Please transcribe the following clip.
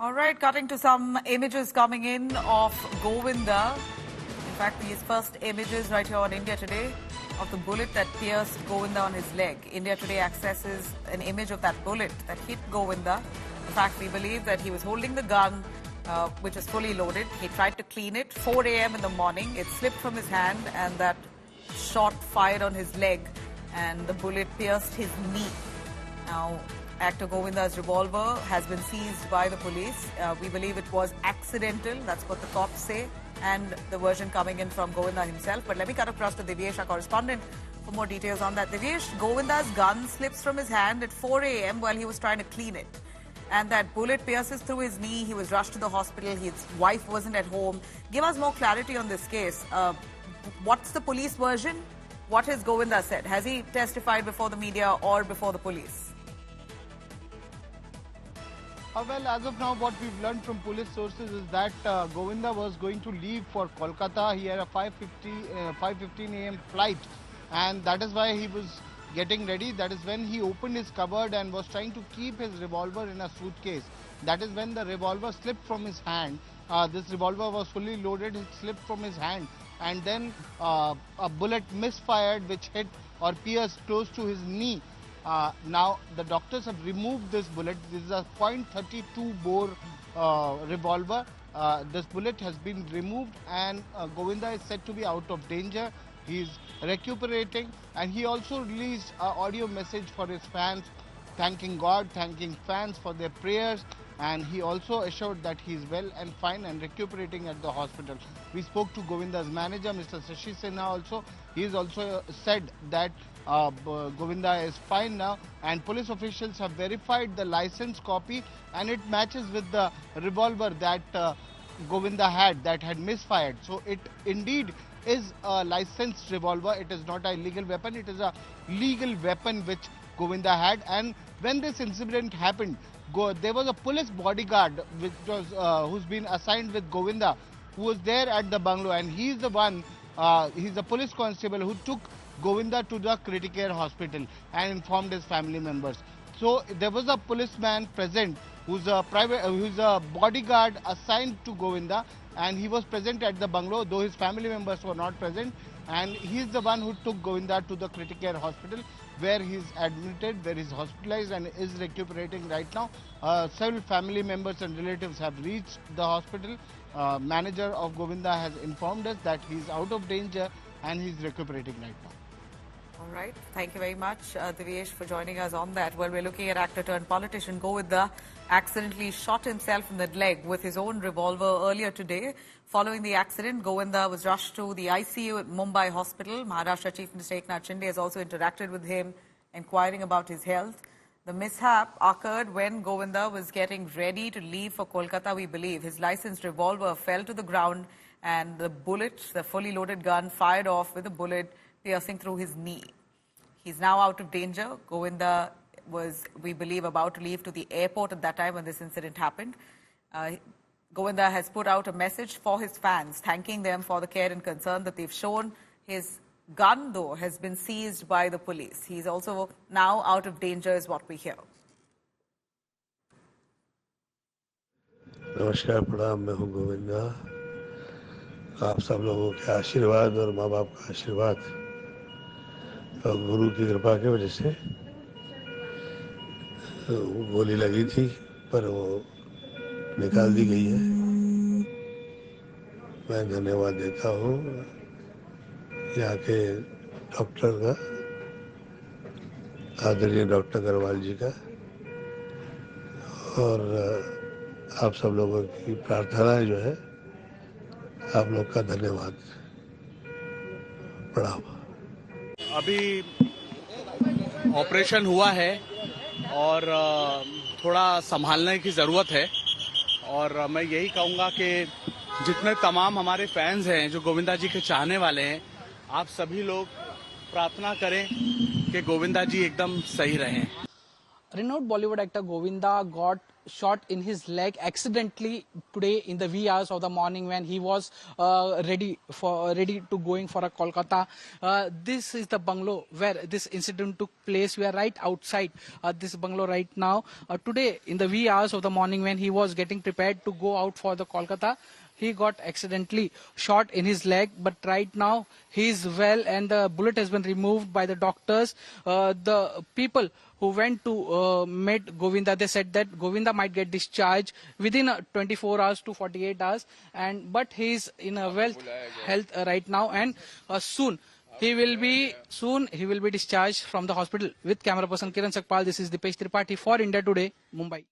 All right, cutting to some images coming in of Govinda. In fact, these first images right here on India Today of the bullet that pierced Govinda on his leg. India Today accesses an image of that bullet that hit Govinda. In fact, we believe that he was holding the gun, which is fully loaded. He tried to clean it. 4 a.m. in the morning, it slipped from his hand and that shot fired on his leg and the bullet pierced his knee. Now, actor Govinda's revolver has been seized by the police. We believe it was accidental. That's what the cops say. And the version coming in from Govinda himself. But let me cut across to Divyesh, our correspondent, for more details on that. Divyesh, Govinda's gun slips from his hand at 4 a.m. while he was trying to clean it. And that bullet pierces through his knee. He was rushed to the hospital. His wife wasn't at home. Give us more clarity on this case. What's the police version? What has Govinda said? Has he testified before the media or before the police? Well, as of now, what we've learned from police sources is that Govinda was going to leave for Kolkata. He had a 5:15 a.m. flight, and that is why he was getting ready. That is when he opened his cupboard and was trying to keep his revolver in a suitcase. That is when the revolver slipped from his hand. This revolver was fully loaded. It slipped from his hand, and then a bullet misfired, which hit or pierced close to his knee. Now, the doctors have removed this bullet. This is a .32 bore revolver. This bullet has been removed and Govinda is said to be out of danger. He is recuperating, and he also released an audio message for his fans, thanking God, thanking fans for their prayers. And he also assured that he is well and fine and recuperating at the hospital. We spoke to Govinda's manager, Mr. Shashi Sinha also. He has also said that Govinda is fine now, and police officials have verified the license copy, and it matches with the revolver that Govinda had that had misfired. So it indeed is a licensed revolver. It is not an illegal weapon. It is a legal weapon which Govinda had. And when this incident happened, there was a police bodyguard which was who's been assigned with Govinda, who was there at the bungalow, and he's the one. He's a police constable who took Govinda to the critical care hospital and informed his family members. So there was a policeman present who's a bodyguard assigned to Govinda, and he was present at the bungalow, though his family members were not present. And he's the one who took Govinda to the critical care hospital, where he's admitted, where he's hospitalized and is recuperating right now. Several family members and relatives have reached the hospital. Manager of Govinda has informed us that he's out of danger and he's recuperating right now. All right. Thank you very much, Divyesh, for joining us on that. Well, we're looking at actor turned politician Govinda accidentally shot himself in the leg with his own revolver earlier today. Following the accident, Govinda was rushed to the ICU at Mumbai Hospital. Maharashtra Chief Minister Eknath Shinde has also interacted with him, inquiring about his health. The mishap occurred when Govinda was getting ready to leave for Kolkata, we believe. His licensed revolver fell to the ground and the bullet, the fully loaded gun, fired off with a bullet piercing through his knee. He's now out of danger. Govinda was, we believe, about to leave to the airport at that time when this incident happened. Govinda has put out a message for his fans, thanking them for the care and concern that they've shown. His gun, though, has been seized by the police. He's also now out of danger, is what we hear. नमस्कार, प्रणाम। मैं हूं गोविंदा। आप सब लोगों के आशीर्वाद और माँ बाप का आशीर्वाद और गुरु की कृपा की वजह से गोली लगी थी, पर वो निकाल दी गई है। मैं धन्यवाद देता हूँ यहाँ के डॉक्टर का, आदरणीय डॉक्टर अग्रवाल जी का, और आप सब लोगों की प्रार्थनाएं जो है, आप लोग का धन्यवाद। प्रणाम। अभी ऑपरेशन हुआ है और थोड़ा संभालने की ज़रूरत है, और मैं यही कहूँगा कि जितने तमाम हमारे फैंस हैं जो गोविंदा जी के चाहने वाले हैं, आप सभी लोग प्रार्थना करें कि गोविंदा जी एकदम सही रहें। Renowned Bollywood actor Govinda got shot in his leg accidentally today in the wee hours of the morning when he was ready to going for a Kolkata. This is the bungalow where this incident took place. We are right outside this bungalow right now. Today in the wee hours of the morning when he was getting prepared to go out for the Kolkata, he got accidentally shot in his leg, but right now he is well and the bullet has been removed by the doctors. The people who went to meet Govinda, they said that Govinda might get discharged within 24 hours to 48 hours, but he is in a health right now, and soon he will be discharged from the hospital. With camera person Kiran Sakpal, this is Dipesh Tripathi for India Today, Mumbai.